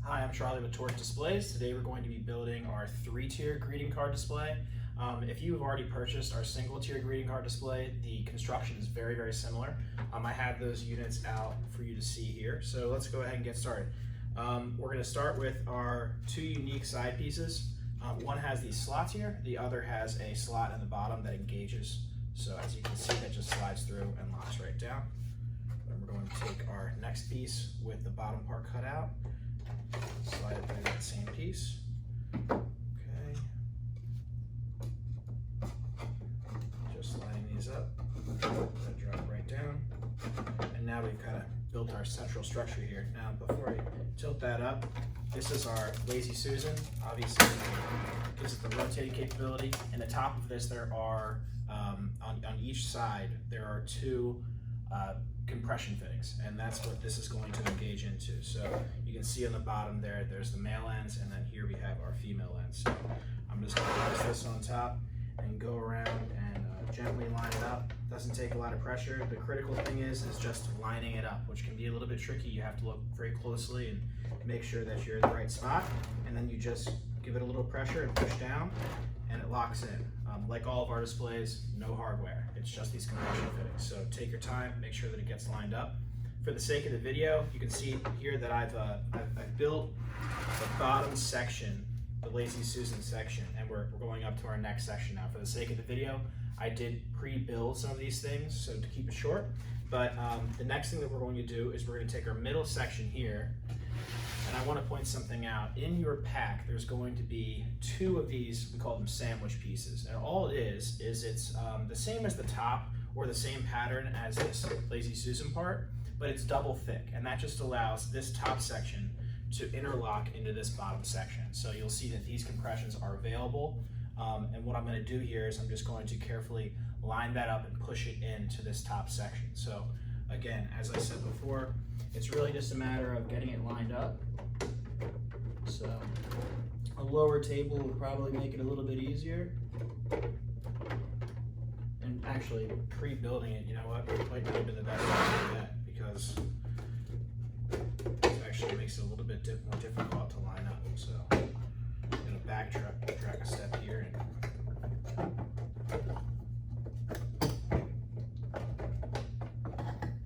Hi, I'm Charlie with Torque Displays. Today we're going to be building our 3-tier greeting card display. If you've already purchased our single-tier greeting card display, the construction is very, very similar. I have those units out for you to see here. So let's go ahead and get started. We're going to start with our two unique side pieces. One has these slots here, the other has a slot in the bottom that engages. So as you can see, that just slides through and locks right down. Then we're going to take our next piece with the bottom part cut out, slide it through that same piece. Okay. Just lining these up, they drop right down. And now we've kind of built our central structure here. Now before I tilt that up, this is our Lazy Susan. Obviously, it gives it the rotating capability. And the top of this, there are, on each side, there are two compression fittings, and that's what this is going to engage into. So you can see on the bottom there, there's the male ends, and then here we have our female ends. So I'm just going to place this on top and go around and gently line it up. Doesn't take a lot of pressure. The critical thing is just lining it up, which can be a little bit tricky. You have to look very closely and make sure that you're in the right spot, and then you just give it a little pressure and push down, and it locks in. Like all of our displays, no hardware. It's just these compression fittings. So take your time, make sure that it gets lined up. For the sake of the video, you can see here that I've built the bottom section, the Lazy Susan section, and we're going up to our next section now. For the sake of the video, I did pre-build some of these things, so to keep it short. But the next thing that we're going to do is we're going to take our middle section here, and I want to point something out. In your pack, there's going to be two of these, we call them sandwich pieces. And all it is it's the same as the top or the same pattern as this Lazy Susan part, but it's double thick. And that just allows this top section to interlock into this bottom section. So you'll see that these compressions are available. And what I'm going to do here is I'm just going to carefully line that up and push it into this top section. So again, as I said before, it's really just a matter of getting it lined up. So a lower table would probably make it a little bit easier. And actually pre-building it, you know what, might not have been the best way to do that, because it actually makes it a little bit more difficult to line up. So I'm going to backtrack a step here.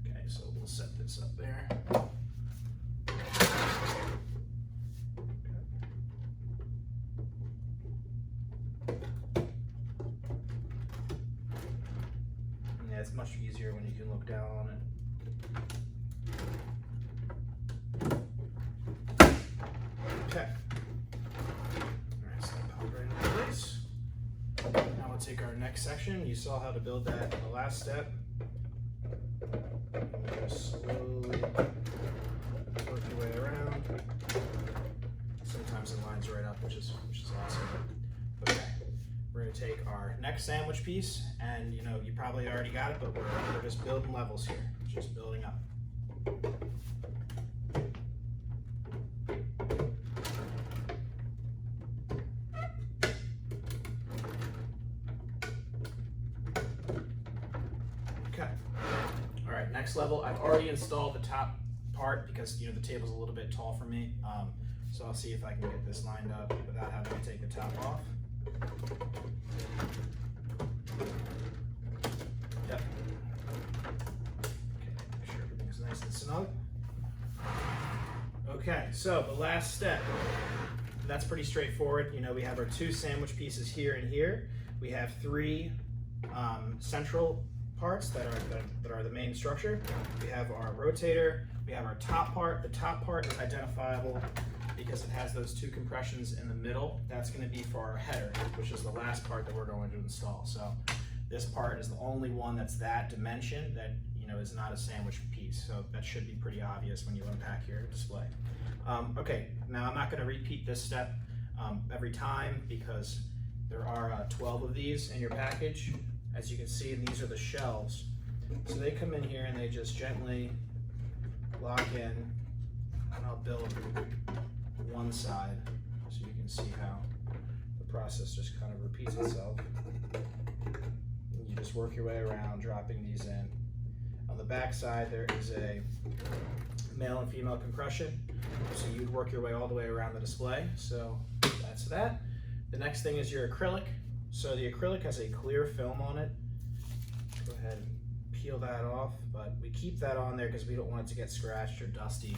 Okay, so we'll set this up there. It's much easier when you can look down on it. Okay. Alright, so that popped right into place. Now we'll take our next section. You saw how to build that in the last step. We'll just slowly work your way around. Sometimes it lines right up, which is awesome. Okay. We're going to take our next sandwich piece, and you know, you probably already got it, but we're just building levels here, just building up. Okay. All right, next level. I've already installed the top part because you know the table's a little bit tall for me, so I'll see if I can get this lined up without having to take the top off. Yep. Okay, make sure everything's nice and snug. Okay, so the last step, that's pretty straightforward. You know, we have our two sandwich pieces here and here. We have three central parts that are the main structure. We have our rotator, we have our top part. The top part is identifiable because it has those two compressions in the middle. That's going to be for our header, which is the last part that we're going to install. So this part is the only one that's that dimension that, you know, is not a sandwich piece. So that should be pretty obvious when you unpack your display. Okay, now I'm not going to repeat this step every time because there are 12 of these in your package. As you can see, these are the shelves. So they come in here and they just gently lock in, and I'll build one side so you can see how the process just kind of repeats itself. And you just work your way around, dropping these in. On the back side, there is a male and female compression. So you'd work your way all the way around the display. So that's that. The next thing is your acrylic. So the acrylic has a clear film on it. Go ahead and peel that off, but we keep that on there because we don't want it to get scratched or dusty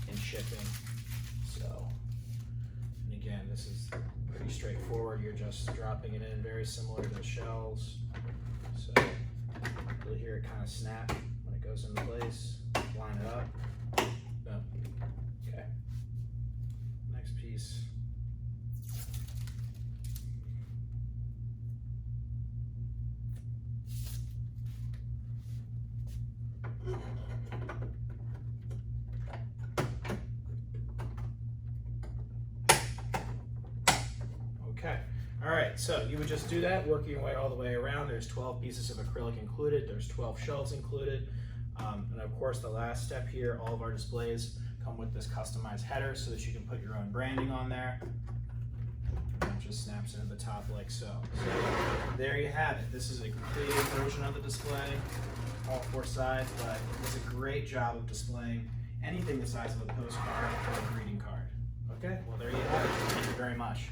in shipping. So, and again, this is pretty straightforward. You're just dropping it in, very similar to the shells. So you'll hear it kind of snap when it goes into place. Line it up. Boom. Okay. Next piece. Okay, all right, so you would just do that, working your way all the way around. There's 12 pieces of acrylic included, there's 12 shells included, and of course the last step here, all of our displays come with this customized header so that you can put your own branding on there. And it just snaps into the top like so. So there you have it. This is a completed version of the display, all 4 sides, but it does a great job of displaying anything the size of a postcard or a greeting card. Okay, well there you have it. Thank you very much.